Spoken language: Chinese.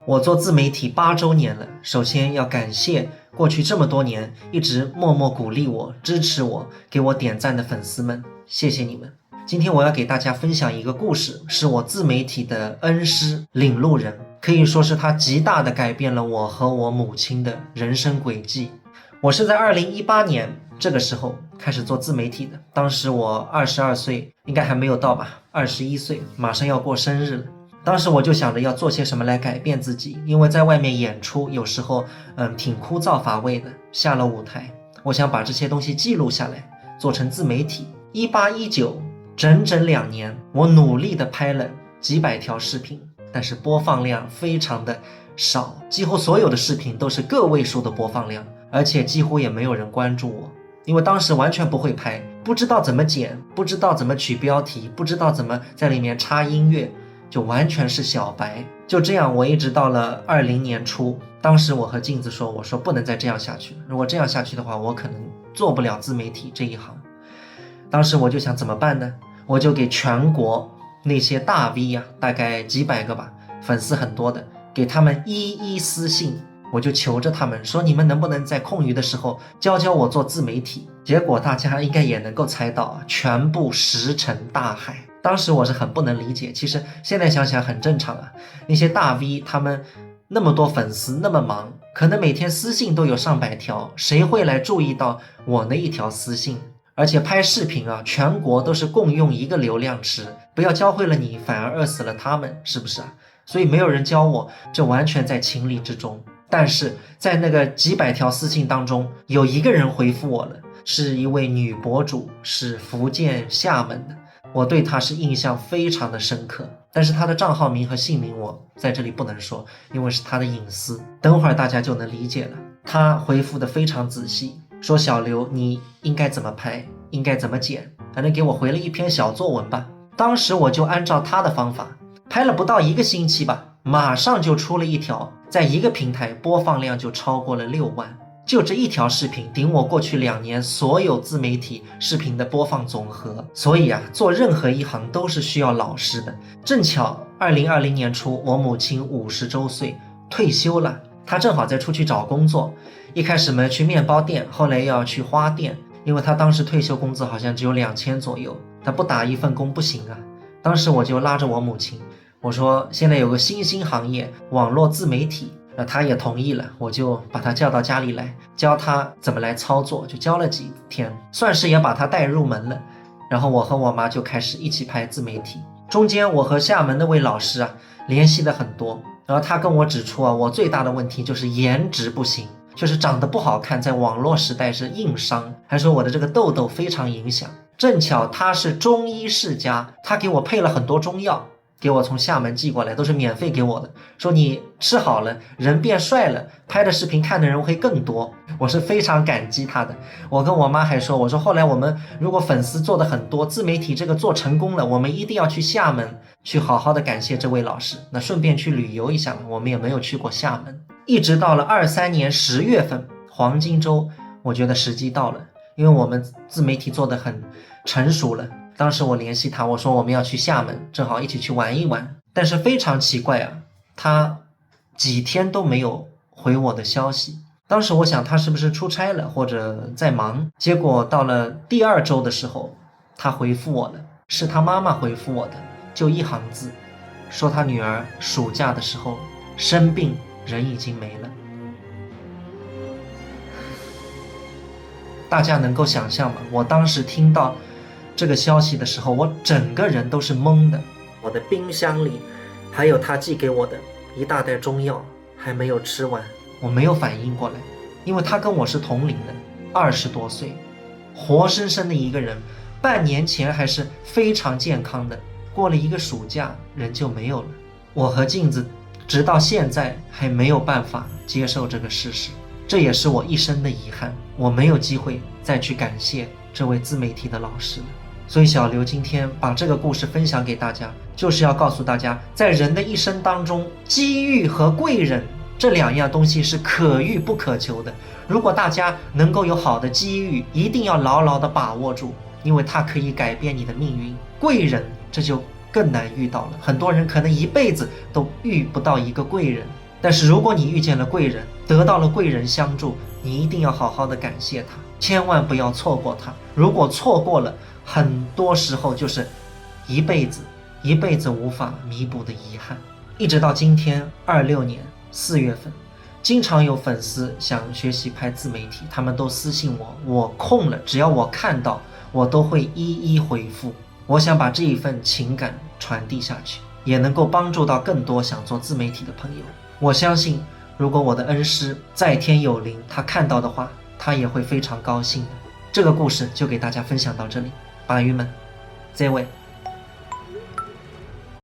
我做自媒体8周年了，首先要感谢过去这么多年一直默默鼓励我、支持我、给我点赞的粉丝们，谢谢你们。今天我要给大家分享一个故事，是我自媒体的恩师领路人，可以说是他极大的改变了我和我母亲的人生轨迹。我是在2018年这个时候开始做自媒体的，当时我22岁，应该还没有到吧，21岁，马上要过生日了。当时我就想着要做些什么来改变自己，因为在外面演出有时候挺枯燥乏味的，下了舞台我想把这些东西记录下来，做成自媒体。18、19整整2年，我努力的拍了几百条视频，但是播放量非常的少，几乎所有的视频都是个位数的播放量，而且几乎也没有人关注我，因为当时完全不会拍，不知道怎么剪，不知道怎么取标题，不知道怎么在里面插音乐，就完全是小白。就这样我一直到了20年初，当时我和镜子说，我说不能再这样下去了，如果这样下去的话，我可能做不了自媒体这一行。当时我就想怎么办呢？我就给全国那些大 V 啊，大概几百个吧，粉丝很多的，给他们一一私信，我就求着他们说，你们能不能在空余的时候教教我做自媒体。结果大家应该也能够猜到啊，全部石沉大海。当时我是很不能理解，其实现在想想很正常啊，那些大 V 他们那么多粉丝，那么忙，可能每天私信都有上百条，谁会来注意到我那一条私信？而且拍视频啊，全国都是共用一个流量池，不要教会了你，反而饿死了他们，是不是啊？所以没有人教我，这完全在情理之中。但是在那个几百条私信当中，有一个人回复我了，是一位女博主，是福建厦门的，我对她是印象非常的深刻，但是她的账号名和姓名我在这里不能说，因为是她的隐私，等会儿大家就能理解了。她回复的非常仔细，说小刘你应该怎么拍，应该怎么剪，反正给我回了一篇小作文吧。当时我就按照她的方法拍了不到1个星期吧，马上就出了一条，在一个平台播放量就超过了6万，就这一条视频顶我过去2年所有自媒体视频的播放总和。所以啊，做任何一行都是需要老师的。正巧2020年初我母亲50周岁退休了，她正好在出去找工作，一开始去面包店，后来又要去花店，因为她当时退休工资好像只有2000左右，她不打一份工不行啊。当时我就拉着我母亲，我说现在有个新兴行业，网络自媒体，她也同意了，我就把她叫到家里来，教她怎么来操作，就教了几天，算是也把她带入门了。然后我和我妈就开始一起拍自媒体。中间我和厦门那位老师啊联系了很多，然后他跟我指出啊，我最大的问题就是颜值不行，就是长得不好看，在网络时代是硬伤，还说我的这个痘痘非常影响。正巧他是中医世家，他给我配了很多中药，给我从厦门寄过来，都是免费给我的，说你吃好了人变帅了，拍的视频看的人会更多。我是非常感激他的。我跟我妈还说，我说后来我们如果粉丝做的很多，自媒体这个做成功了，我们一定要去厦门去好好的感谢这位老师，那顺便去旅游一下嘛，我们也没有去过厦门。一直到了23年10月份黄金周，我觉得时机到了，因为我们自媒体做得很成熟了。当时我联系他，我说我们要去厦门，正好一起去玩一玩。但是非常奇怪啊，他几天都没有回我的消息。当时我想他是不是出差了或者在忙，结果到了第2周的时候，他回复我了，是他妈妈回复我的，就1行字，说他女儿暑假的时候生病，人已经没了。大家能够想象吗？我当时听到这个消息的时候，我整个人都是懵的。我的冰箱里还有他寄给我的一大袋中药还没有吃完，我没有反应过来，因为他跟我是同龄的，20多岁，活生生的一个人，半年前还是非常健康的，过了一个暑假人就没有了。我和镜子直到现在还没有办法接受这个事实，这也是我一生的遗憾，我没有机会再去感谢这位自媒体的老师了。所以小刘今天把这个故事分享给大家，就是要告诉大家，在人的一生当中，机遇和贵人这2样东西是可遇不可求的。如果大家能够有好的机遇，一定要牢牢地把握住，因为它可以改变你的命运。贵人这就更难遇到了，很多人可能一辈子都遇不到一个贵人。但是如果你遇见了贵人，得到了贵人相助，你一定要好好的感谢他，千万不要错过他。如果错过了，很多时候就是一辈子无法弥补的遗憾。一直到今天26年4月份，经常有粉丝想学习拍自媒体，他们都私信我，我空了，只要我看到，我都会一一回复。我想把这一份情感传递下去，也能够帮助到更多想做自媒体的朋友。我相信，如果我的恩师在天有灵，他看到的话，他也会非常高兴的。这个故事就给大家分享到这里，鲅鱼们，再会。